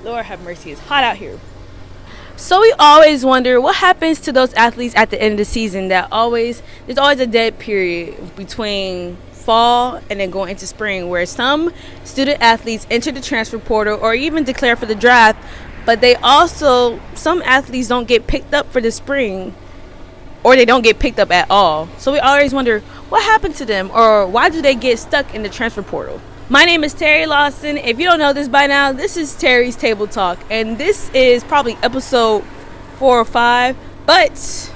Lord have mercy, it's hot out here. So we always wonder what happens to those athletes at the end of the season. There's always a dead period between fall and then going into spring, where some student athletes enter the transfer portal or even declare for the draft, but some athletes don't get picked up for the spring, or they don't get picked up at all. So we always wonder what happened to them, or why do they get stuck in the transfer portal. My name is Terry Lawson. If you don't know this by now, this is Terry's Table Talk, and this is probably episode 4 or 5. But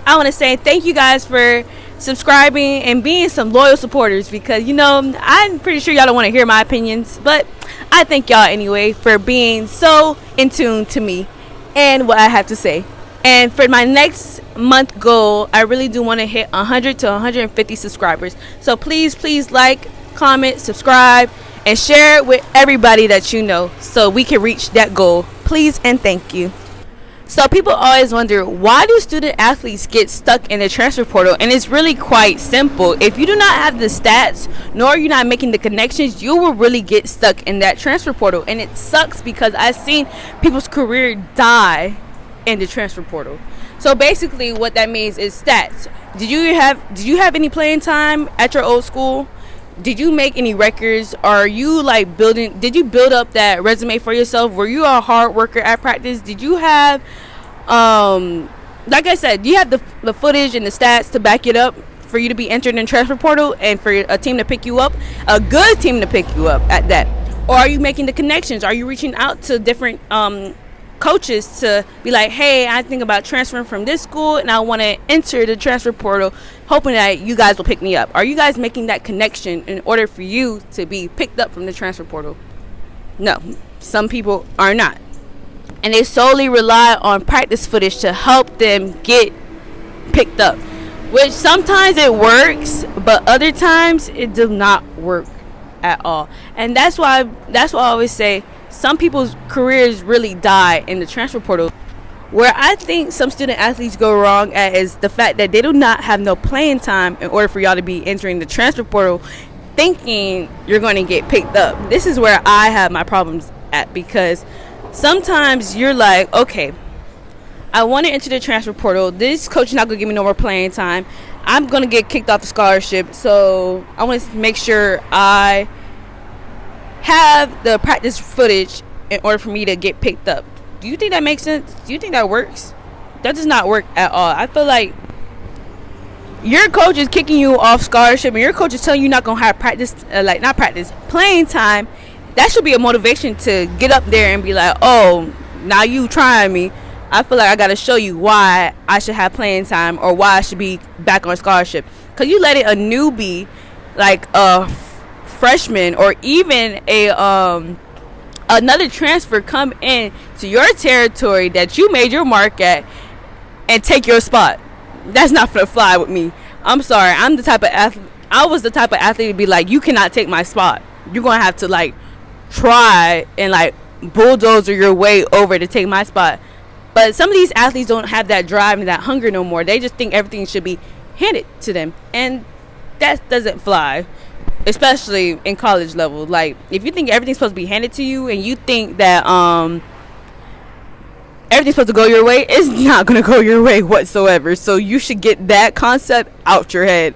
I want to say thank you guys for subscribing and being some loyal supporters, because I'm pretty sure y'all don't want to hear my opinions, but I thank y'all anyway for being so in tune to me and what I have to say. And for my next month goal, I really do want to hit 100 to 150 subscribers. So please like, comment, subscribe, and share it with everybody that you know so we can reach that goal. Please and thank you. So people always wonder, why do student athletes get stuck in the transfer portal? And it's really quite simple. If you do not have the stats, nor you're not making the connections, you will really get stuck in that transfer portal. And it sucks because I've seen people's career die in the transfer portal. So basically what that means is stats. Did you have any playing time at your old school? Did you make any records? Are you did you build up that resume for yourself? Were you a hard worker at practice? Did you have like I said, do you have the footage and the stats to back it up for you to be entered in transfer portal and for a team to pick you up, a good team to pick you up at that? Or are you making the connections? Are you reaching out to different coaches to be like, hey, I think about transferring from this school and I want to enter the transfer portal, hoping that you guys will pick me up? Are you guys making that connection in order for you to be picked up from the transfer portal? No, some people are not, and they solely rely on practice footage to help them get picked up, which sometimes it works, but other times it does not work at all. And that's why I always say some people's careers really die in the transfer portal. Where I think some student athletes go wrong at is the fact that they do not have no playing time in order for y'all to be entering the transfer portal thinking you're going to get picked up. This is where I have my problems at, because sometimes you're like, okay, I want to enter the transfer portal. This coach is not going to give me no more playing time. I'm going to get kicked off the scholarship, so I want to make sure I have the practice footage in order for me to get picked up. Do you think that makes sense? Do you think that works? That does not work at all. I feel like your coach is kicking you off scholarship and your coach is telling you not gonna have playing time. That should be a motivation to get up there and be like, oh, now you trying me. I feel like I gotta show you why I should have playing time, or why I should be back on scholarship. Because you let it a newbie, like a freshman, or even another transfer come in to your territory that you made your mark at and take your spot. That's not gonna fly with me. I'm sorry. I was the type of athlete to be like, you cannot take my spot. You're gonna have to try and bulldozer your way over to take my spot. But some of these athletes don't have that drive and that hunger no more. They just think everything should be handed to them, and that doesn't fly, especially in college level. If you think everything's supposed to be handed to you, and you think that everything's supposed to go your way, it's not going to go your way whatsoever. So you should get that concept out your head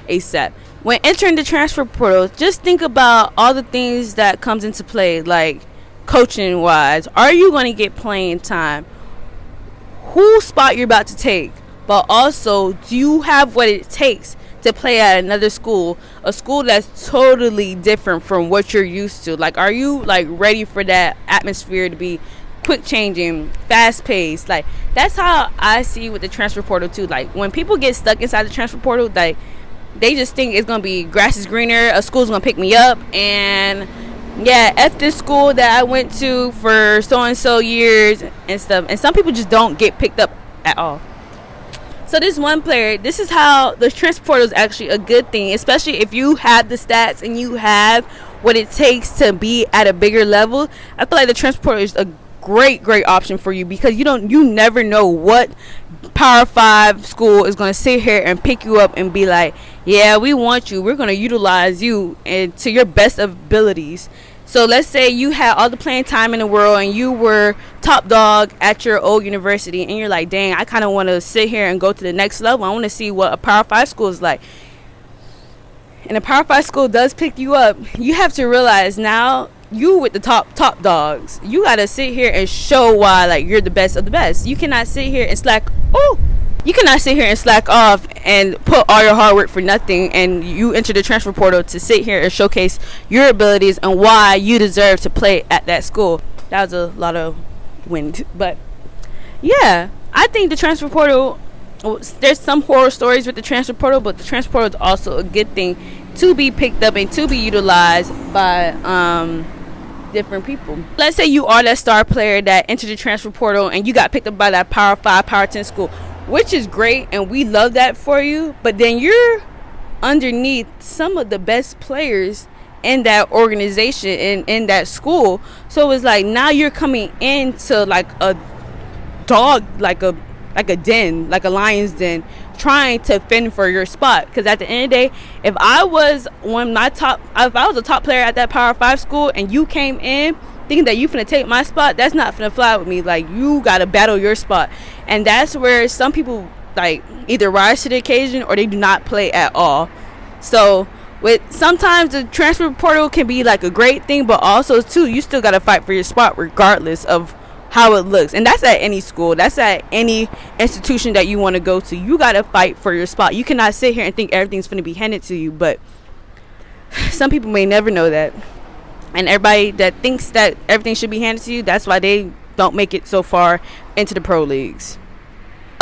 ASAP. When entering the transfer portal, just think about all the things that comes into play, coaching wise. Are you going to get playing time? Whose spot you're about to take? But also, do you have what it takes to play at another school, a school that's totally different from what you're used to? Are you ready for that atmosphere to be quick changing, fast paced? That's how I see with the transfer portal too. When people get stuck inside the transfer portal, they just think it's gonna be grass is greener, a school's gonna pick me up, and yeah, F this school that I went to for so and so years and stuff. And some people just don't get picked up at all. So this one player, this is how the transfer portal is actually a good thing, especially if you have the stats and you have what it takes to be at a bigger level. I feel like the transfer portal is a great option for you, because you never know what Power 5 school is going to sit here and pick you up and be like, yeah, we want you, we're going to utilize you and to your best abilities. So let's say you had all the playing time in the world and you were top dog at your old university, and you're like, dang, I kind of want to sit here and go to the next level. I want to see what a Power 5 school is like. And a Power 5 school does pick you up. You have to realize now you with the top dogs. You got to sit here and show why like you're the best of the best. You cannot sit here and slack. You cannot sit here and slack off and put all your hard work for nothing, and you enter the transfer portal to sit here and showcase your abilities and why you deserve to play at that school. That was a lot of wind, but yeah, I think the transfer portal, there's some horror stories with the transfer portal, but the transfer portal is also a good thing to be picked up and to be utilized by different people. Let's say you are that star player that entered the transfer portal and you got picked up by that Power 5, Power 10 school, which is great, and we love that for you. But then you're underneath some of the best players in that organization and in that school. So it's like now you're coming into like a dog, like a den, like a lion's den, trying to fend for your spot. Because at the end of the day, if I was a top player at that Power 5 school and you came in thinking that you finna take my spot, that's not finna fly with me. Like, you gotta battle your spot. And that's where some people like either rise to the occasion or they do not play at all. So sometimes the transfer portal can be like a great thing, but also too, you still gotta fight for your spot regardless of how it looks. And that's at any school, that's at any institution that you want to go to. You gotta fight for your spot. You cannot sit here and think everything's gonna be handed to you. But some people may never know that, and everybody that thinks that everything should be handed to you, that's why they don't make it so far into the pro leagues.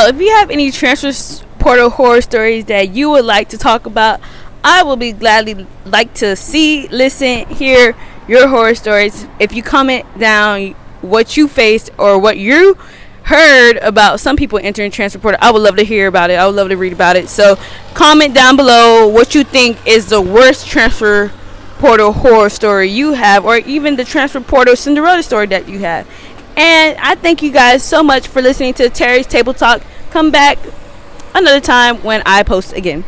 If you have any transfer portal horror stories that you would like to talk about, I will be gladly like to see, listen, hear your horror stories. If you comment down what you faced or what you heard about some people entering transfer portal, I would love to hear about it. I would love to read about it. So comment down below what you think is the worst transfer portal horror story you have, or even the transfer portal Cinderella story that you have. And I thank you guys so much for listening to Terry's Table Talk. Come back another time when I post again.